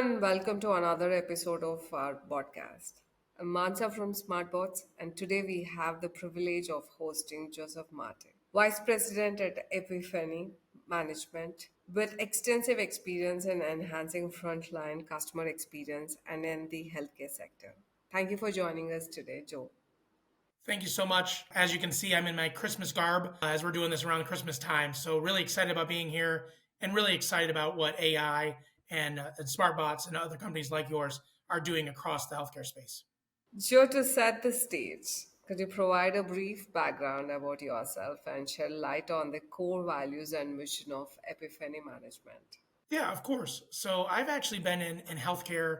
and welcome to another episode of our podcast. I'm Mansa from SmartBots, and today we have the privilege of hosting Joseph Marte, Vice President at Epiphany Management, with extensive experience in enhancing frontline customer experience and in the healthcare sector. Thank you for joining us today, Joe. Thank you so much. As you can see, I'm in my Christmas garb as we're doing this around Christmas time. So, really excited about being here and really excited about what AI and SmartBots and other companies like yours are doing across the healthcare space. Joe, to set the stage, could you provide a brief background about yourself and shed light on the core values and mission of Epiphany Management? Yeah, of course. So, I've actually been in healthcare,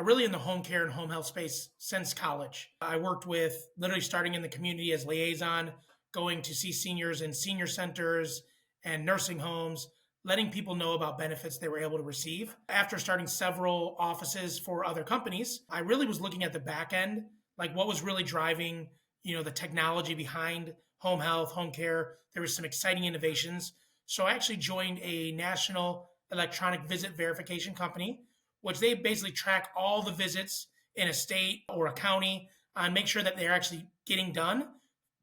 really in the home care and home health space since college. I worked with literally starting in the community as liaison, going to see seniors in senior centers and nursing homes, letting people know about benefits they were able to receive. After starting several offices for other companies, I really was looking at the back end, like what was really driving, the technology behind home health, home care. There was some exciting innovations. So I actually joined a national electronic visit verification company, which they basically track all the visits in a state or a county and make sure that they're actually getting done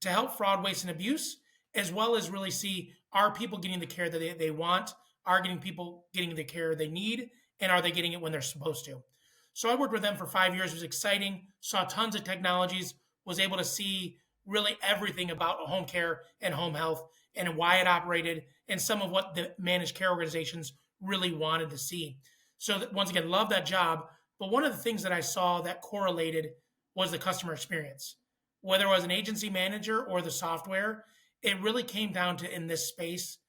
to help fraud, waste, and abuse, as well as really see are people getting the care that they want, are getting people getting the care they need, and are they getting it when they're supposed to. So I worked with them for 5 years. It was exciting, saw tons of technologies, was able to see really everything about home care and home health and why it operated and some of what the managed care organizations really wanted to see. So that, once again, love that job. But one of the things that I saw that correlated was the customer experience. Whether it was an agency manager or the software, it really came down to in this space,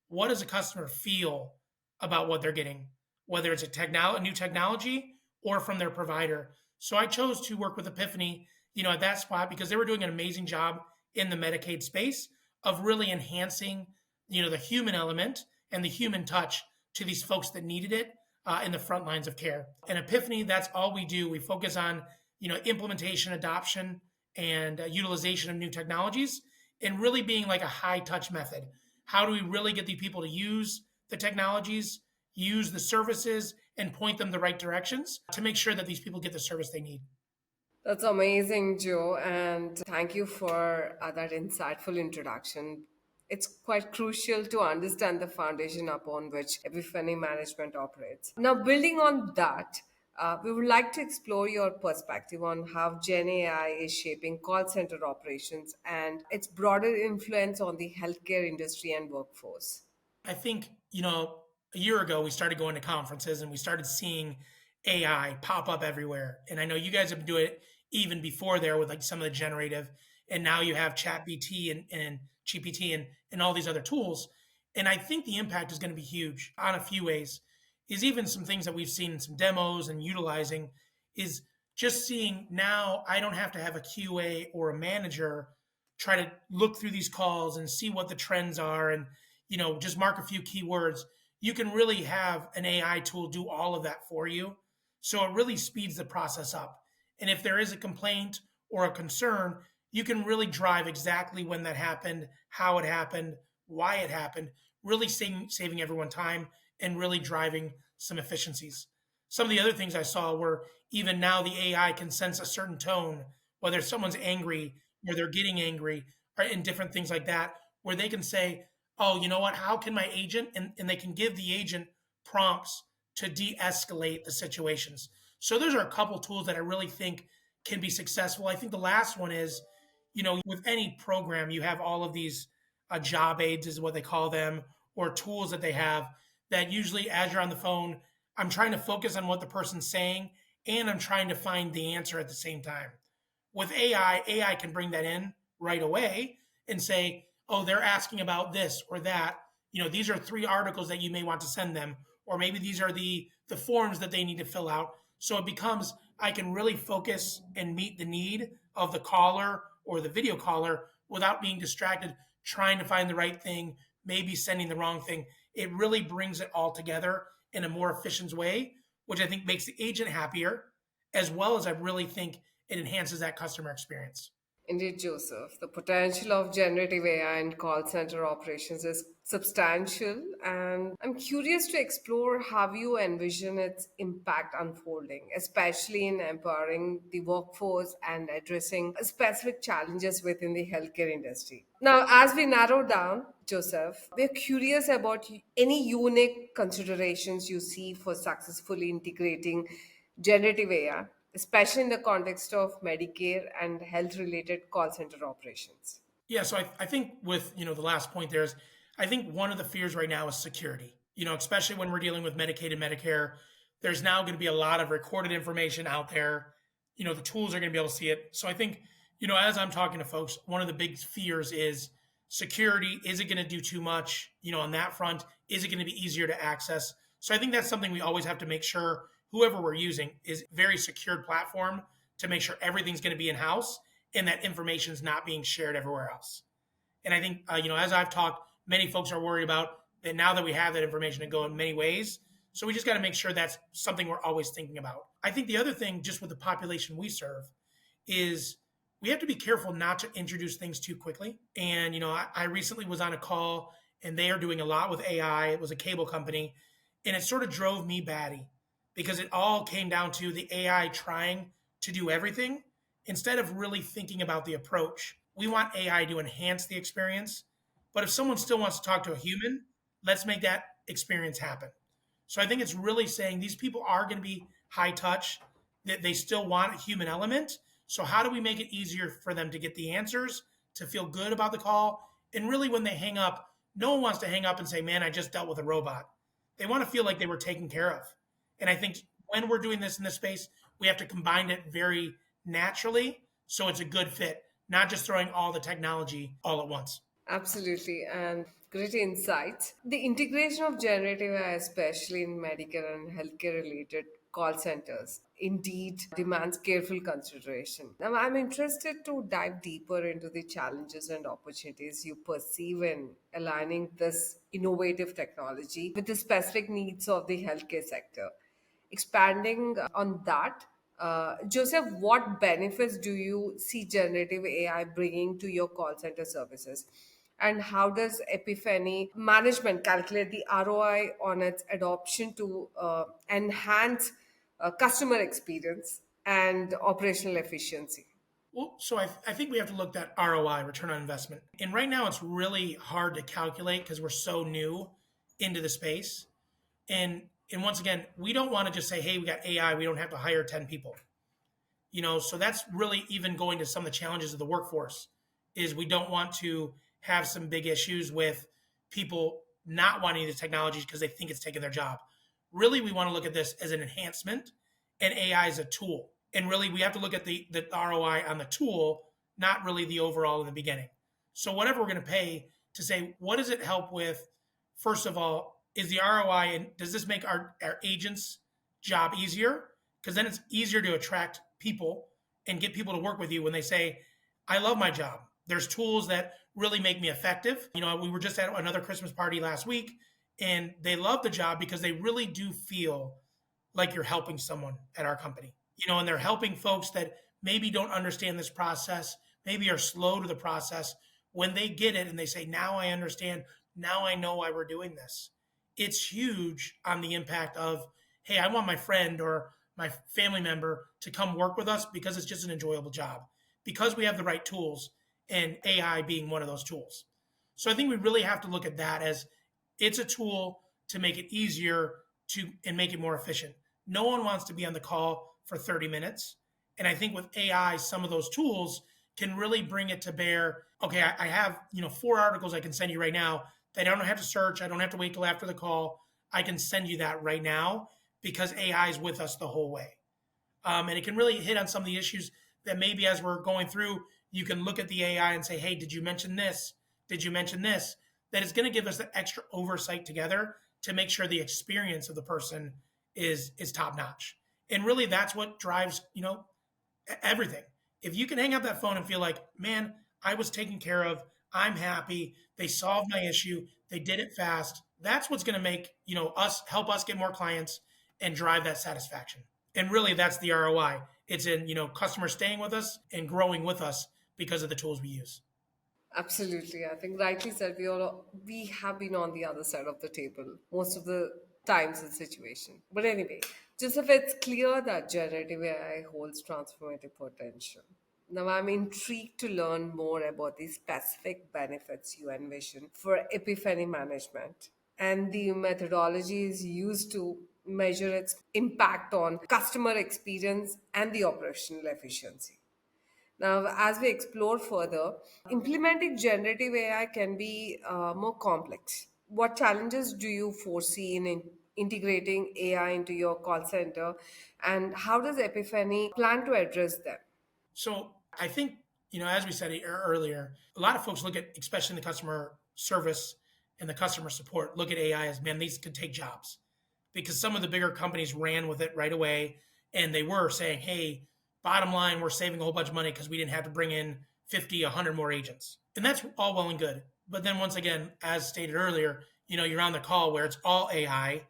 what does a customer feel about what they're getting, whether it's a new technology or from their provider. So I chose to work with Epiphany, at that spot because they were doing an amazing job in the Medicaid space of really enhancing, the human element and the human touch to these folks that needed it in the front lines of care. And Epiphany, that's all we do. We focus on, implementation, adoption, and utilization of new technologies, and really being like a high touch method. How do we really get the people to use the technologies, use the services, and point them the right directions to make sure that these people get the service they need? That's amazing, Joe, and thank you for that insightful introduction. It's quite crucial to understand the foundation upon which Epiphany Management operates. Now, building on that, we would like to explore your perspective on how Gen AI is shaping call center operations and its broader influence on the healthcare industry and workforce. I think, a year ago we started going to conferences and we started seeing AI pop up everywhere. And I know you guys have been doing it even before there with like some of the generative, and now you have Chat BT and GPT and all these other tools. And I think the impact is going to be huge on a few ways. Is even some things that we've seen in some demos and utilizing is just seeing now I don't have to have a QA or a manager try to look through these calls and see what the trends are and just mark a few keywords. You can really have an AI tool do all of that for you. So it really speeds the process up. And if there is a complaint or a concern, you can really drive exactly when that happened, how it happened, why it happened, really saving everyone time and really driving some efficiencies. Some of the other things I saw were even now the AI can sense a certain tone, whether someone's angry or they're getting angry, or and different things like that, where they can say, oh, you know what, how can my agent, and they can give the agent prompts to de-escalate the situations. So those are a couple tools that I really think can be successful. I think the last one is, with any program, you have all of these job aids, is what they call them, or tools that they have that usually, as you're on the phone, I'm trying to focus on what the person's saying and I'm trying to find the answer at the same time. With AI can bring that in right away and say, oh, they're asking about this or that. These are 3 articles that you may want to send them, or maybe these are the forms that they need to fill out. So it becomes, I can really focus and meet the need of the caller or the video caller without being distracted, trying to find the right thing, maybe sending the wrong thing. It really brings it all together in a more efficient way, which I think makes the agent happier, as well as I really think it enhances that customer experience. Indeed, Joseph. The potential of generative AI in call center operations is substantial, and I'm curious to explore how you envision its impact unfolding, especially in empowering the workforce and addressing specific challenges within the healthcare industry. Now, as we narrow down, Joseph, we're curious about any unique considerations you see for successfully integrating generative AI, especially in the context of Medicare and health related call center operations. Yeah, so I think with the last point there is, I think one of the fears right now is security. Especially when we're dealing with Medicaid and Medicare, there's now going to be a lot of recorded information out there. The tools are going to be able to see it. So I think, as I'm talking to folks, one of the big fears is security. Is it going to do too much? On that front, is it going to be easier to access? So I think that's something we always have to make sure whoever we're using is very secured platform to make sure everything's going to be in house and that information is not being shared everywhere else. And I think, as I've talked, many folks are worried about that now that we have that information to go in many ways. So we just got to make sure that's something we're always thinking about. I think the other thing, just with the population we serve, is we have to be careful not to introduce things too quickly. And, I recently was on a call and they are doing a lot with AI. It was a cable company. And it sort of drove me batty because it all came down to the AI trying to do everything instead of really thinking about the approach. We want AI to enhance the experience, but if someone still wants to talk to a human, let's make that experience happen. So I think it's really saying these people are going to be high touch, that they still want a human element. So how do we make it easier for them to get the answers, to feel good about the call? And really when they hang up, no one wants to hang up and say, "Man, I just dealt with a robot." They want to feel like they were taken care of. And I think when we're doing this in this space, we have to combine it very naturally so it's a good fit, not just throwing all the technology all at once. Absolutely, and great insights. The integration of generative AI, especially in medical and healthcare related call centers, indeed demands careful consideration. Now, I'm interested to dive deeper into the challenges and opportunities you perceive in aligning this innovative technology with the specific needs of the healthcare sector. Expanding on that, Joseph, what benefits do you see generative AI bringing to your call center services? And how does Epiphany management calculate the ROI on its adoption to enhance customer experience and operational efficiency? Well, so I think we have to look at ROI, return on investment. And right now it's really hard to calculate because we're so new into the space. And once again, we don't want to just say, "Hey, we got AI, we don't have to hire 10 people." So that's really even going to some of the challenges of the workforce is we don't want to have some big issues with people not wanting the technology because they think it's taking their job. Really, we want to look at this as an enhancement and AI as a tool. And really, we have to look at the ROI on the tool, not really the overall in the beginning. So whatever we're going to pay to say, what does it help with? First of all, is the ROI and does this make our agents' job easier? Because then it's easier to attract people and get people to work with you when they say, "I love my job. There's tools that really make me effective." We were just at another Christmas party last week and they love the job because they really do feel like you're helping someone at our company. And they're helping folks that maybe don't understand this process, maybe are slow to the process. When they get it and they say, "Now I understand, now I know why we're doing this," it's huge on the impact of, "Hey, I want my friend or my family member to come work with us because it's just an enjoyable job, because we have the right tools," and AI being one of those tools. So I think we really have to look at that as it's a tool to make it easier to and make it more efficient. No one wants to be on the call for 30 minutes. And I think with AI, some of those tools can really bring it to bear. Okay, I have 4 articles I can send you right now that I don't have to search. I don't have to wait till after the call. I can send you that right now because AI is with us the whole way. And it can really hit on some of the issues that maybe as we're going through, you can look at the AI and say, "Hey, did you mention this? Did you mention this?" That is going to give us the extra oversight together to make sure the experience of the person is top notch. And really, that's what drives everything. If you can hang up that phone and feel like, "Man, I was taken care of. I'm happy. They solved my issue. They did it fast." That's what's going to make us help us get more clients and drive that satisfaction. And really, that's the ROI. It's in customers staying with us and growing with us because of the tools we use. Absolutely. I think rightly said, we have been on the other side of the table most of the times and situation. But anyway, Joseph, it's clear that generative AI holds transformative potential. Now I'm intrigued to learn more about the specific benefits you envision for epiphany management and the methodologies used to measure its impact on customer experience and the operational efficiency. Now, as we explore further, implementing generative AI can be more complex. What challenges do you foresee in integrating AI into your call center, and how does Epiphany plan to address them? So I think, as we said earlier, a lot of folks look at, especially in the customer service and the customer support, look at AI as, man, these could take jobs, because some of the bigger companies ran with it right away, and they were saying, hey, bottom line, we're saving a whole bunch of money because we didn't have to bring in 50, 100 more agents. And that's all well and good. But then once again, as stated earlier, you're on the call where it's all AI,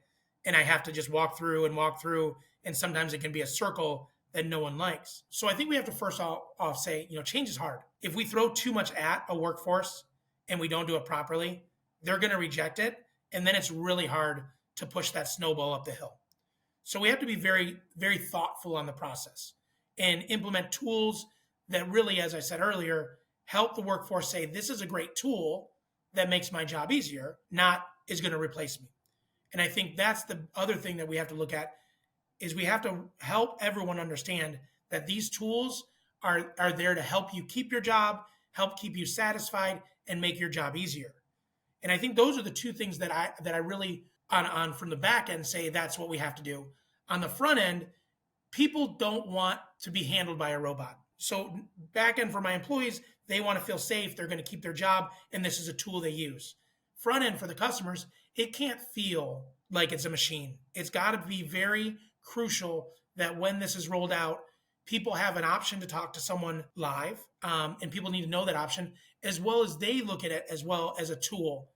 and I have to just walk through and walk through, and sometimes it can be a circle that no one likes. So I think we have to first off say, change is hard. If we throw too much at a workforce and we don't do it properly, they're going to reject it. And then it's really hard to push that snowball up the hill. So we have to be very, very thoughtful on the process and implement tools that really, as I said earlier, help the workforce say, this is a great tool that makes my job easier, not is going to replace me. And I think that's the other thing that we have to look at is we have to help everyone understand that these tools are there to help you keep your job, help keep you satisfied, and make your job easier. And I think those are the two things that I really on from the back end say that's what we have to do. On the front end, people don't want to be handled by a robot. So back end for my employees, they want to feel safe, they're going to keep their job, and this is a tool they use. Front end for the customers, it can't feel like it's a machine. It's got to be very crucial that when this is rolled out, people have an option to talk to someone live, and people need to know that option, as well as they look at it as well as a tool.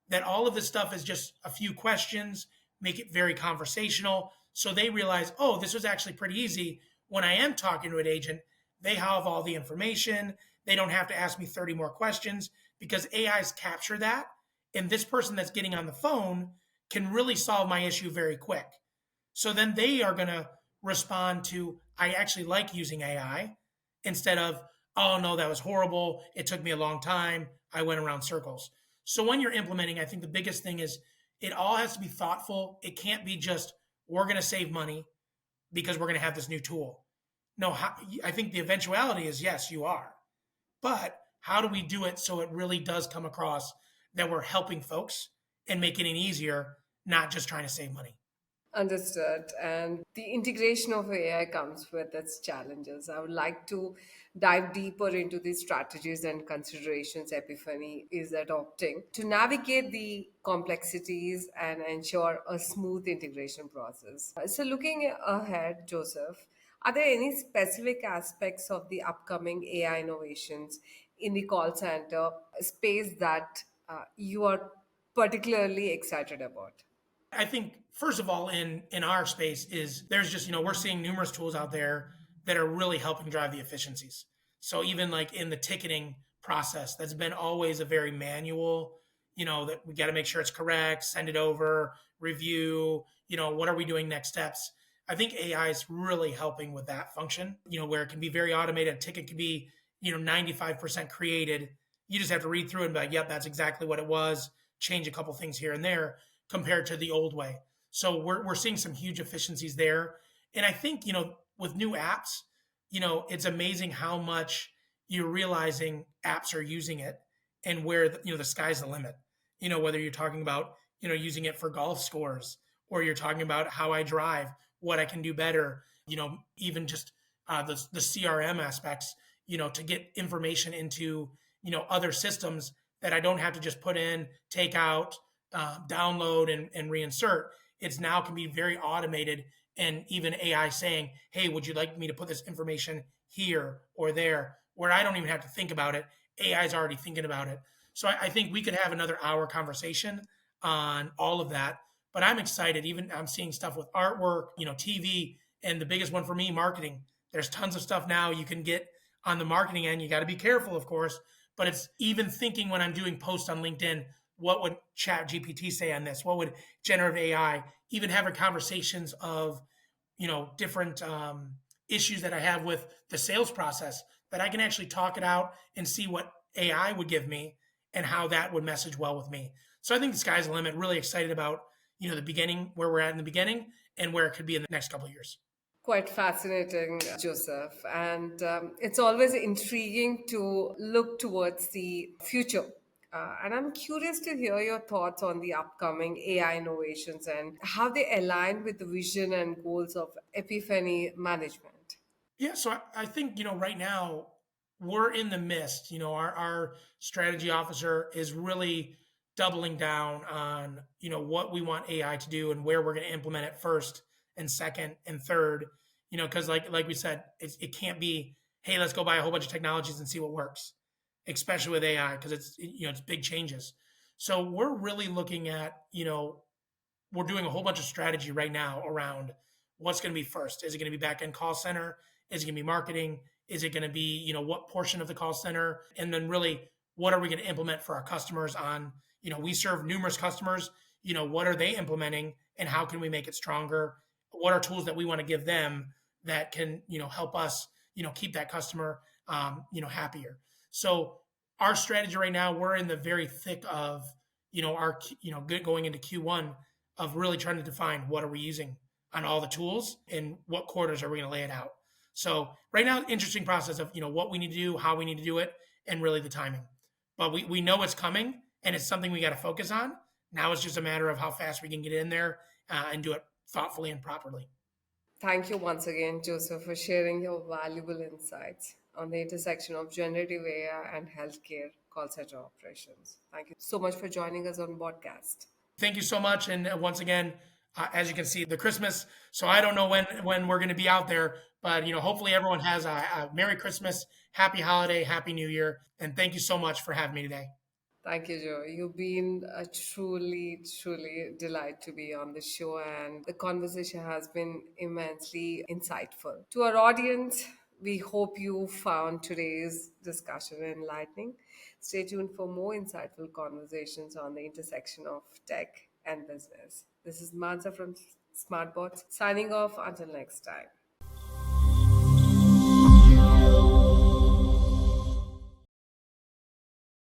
That all of this stuff is just a few questions, make it very conversational, so they realize, oh, this was actually pretty easy. When I am talking to an agent, they have all the information. They don't have to ask me 30 more questions because AIs capture that. And this person that's getting on the phone can really solve my issue very quick. So then they are going to respond to, I actually like using AI instead of, oh no, that was horrible. It took me a long time. I went around circles. So when you're implementing, I think the biggest thing is it all has to be thoughtful. It can't be just, we're going to save money because we're going to have this new tool. No, I think the eventuality is yes, you are. But how do we do it so it really does come across that we're helping folks and making it easier, not just trying to save money? Understood. And the integration of AI comes with its challenges. I would like to dive deeper into the strategies and considerations Epiphany is adopting to navigate the complexities and ensure a smooth integration process. So, looking ahead, Joseph, are there any specific aspects of the upcoming AI innovations in the call center space that you are particularly excited about? I think first of all, in our space is there's just we're seeing numerous tools out there that are really helping drive the efficiencies. So even like in the ticketing process, that's been always a very manual. That we got to make sure it's correct, send it over, review. What are we doing next steps? I think AI is really helping with that function. Where it can be very automated. A ticket can be 95% created. You just have to read through it and be like, yep, that's exactly what it was. Change a couple things here and there compared to the old way. So we're seeing some huge efficiencies there. And I think, with new apps, it's amazing how much you're realizing apps are using it and where, the sky's the limit. Whether you're talking about, using it for golf scores or you're talking about how I drive, what I can do better, even just the CRM aspects, to get information into, other systems that I don't have to just put in, take out, download and reinsert. It's now can be very automated and even AI saying, hey, would you like me to put this information here or there, where I don't even have to think about it. AI is already thinking about it. So I think we could have another hour conversation on all of that. But I'm excited. Even I'm seeing stuff with artwork, TV, and the biggest one for me, marketing. There's tons of stuff now you can get On the marketing end, you got to be careful, of course, but it's even thinking when I'm doing posts on LinkedIn, what would Chat GPT say on this? What would generative AI, even having conversations of, different issues that I have with the sales process, that I can actually talk it out and see what AI would give me and how that would message well with me. So I think the sky's the limit. Really excited about, the beginning, where we're at in the beginning and where it could be in the next couple of years. Quite fascinating, Joseph. And it's always intriguing to look towards the future. And I'm curious to hear your thoughts on the upcoming AI innovations and how they align with the vision and goals of Epiphany management. Yeah, so I think, right now we're in the midst. Our strategy officer is really doubling down on, what we want AI to do and where we're going to implement it first and second and third. Because like we said, it can't be, hey, let's go buy a whole bunch of technologies and see what works, especially with AI, because it's big changes. So we're really looking at, we're doing a whole bunch of strategy right now around what's going to be first. Is it going to be back end call center? Is it going to be marketing? Is it going to be, what portion of the call center? And then really, what are we going to implement for our customers on, we serve numerous customers, what are they implementing and how can we make it stronger? What are tools that we want to give them that can, help us, keep that customer, happier. So our strategy right now, we're in the very thick of, our, going into Q1 of really trying to define what are we using on all the tools and what quarters are we going to lay it out. So right now, interesting process of what we need to do, how we need to do it, and really the timing. But we know it's coming and it's something we got to focus on. Now it's just a matter of how fast we can get in there and do it thoughtfully and properly. Thank you once again, Joseph, for sharing your valuable insights on the intersection of generative AI and healthcare call center operations. Thank you so much for joining us on Botcast. Thank you so much. And once again, as you can see, the Christmas. So I don't know when we're going to be out there, but hopefully everyone has a Merry Christmas, Happy Holiday, Happy New Year, and thank you so much for having me today. Thank you, Joe. You've been a truly, truly delight to be on the show, and the conversation has been immensely insightful. To our audience, we hope you found today's discussion enlightening. Stay tuned for more insightful conversations on the intersection of tech and business. This is Mansa from Smartbots signing off until next time.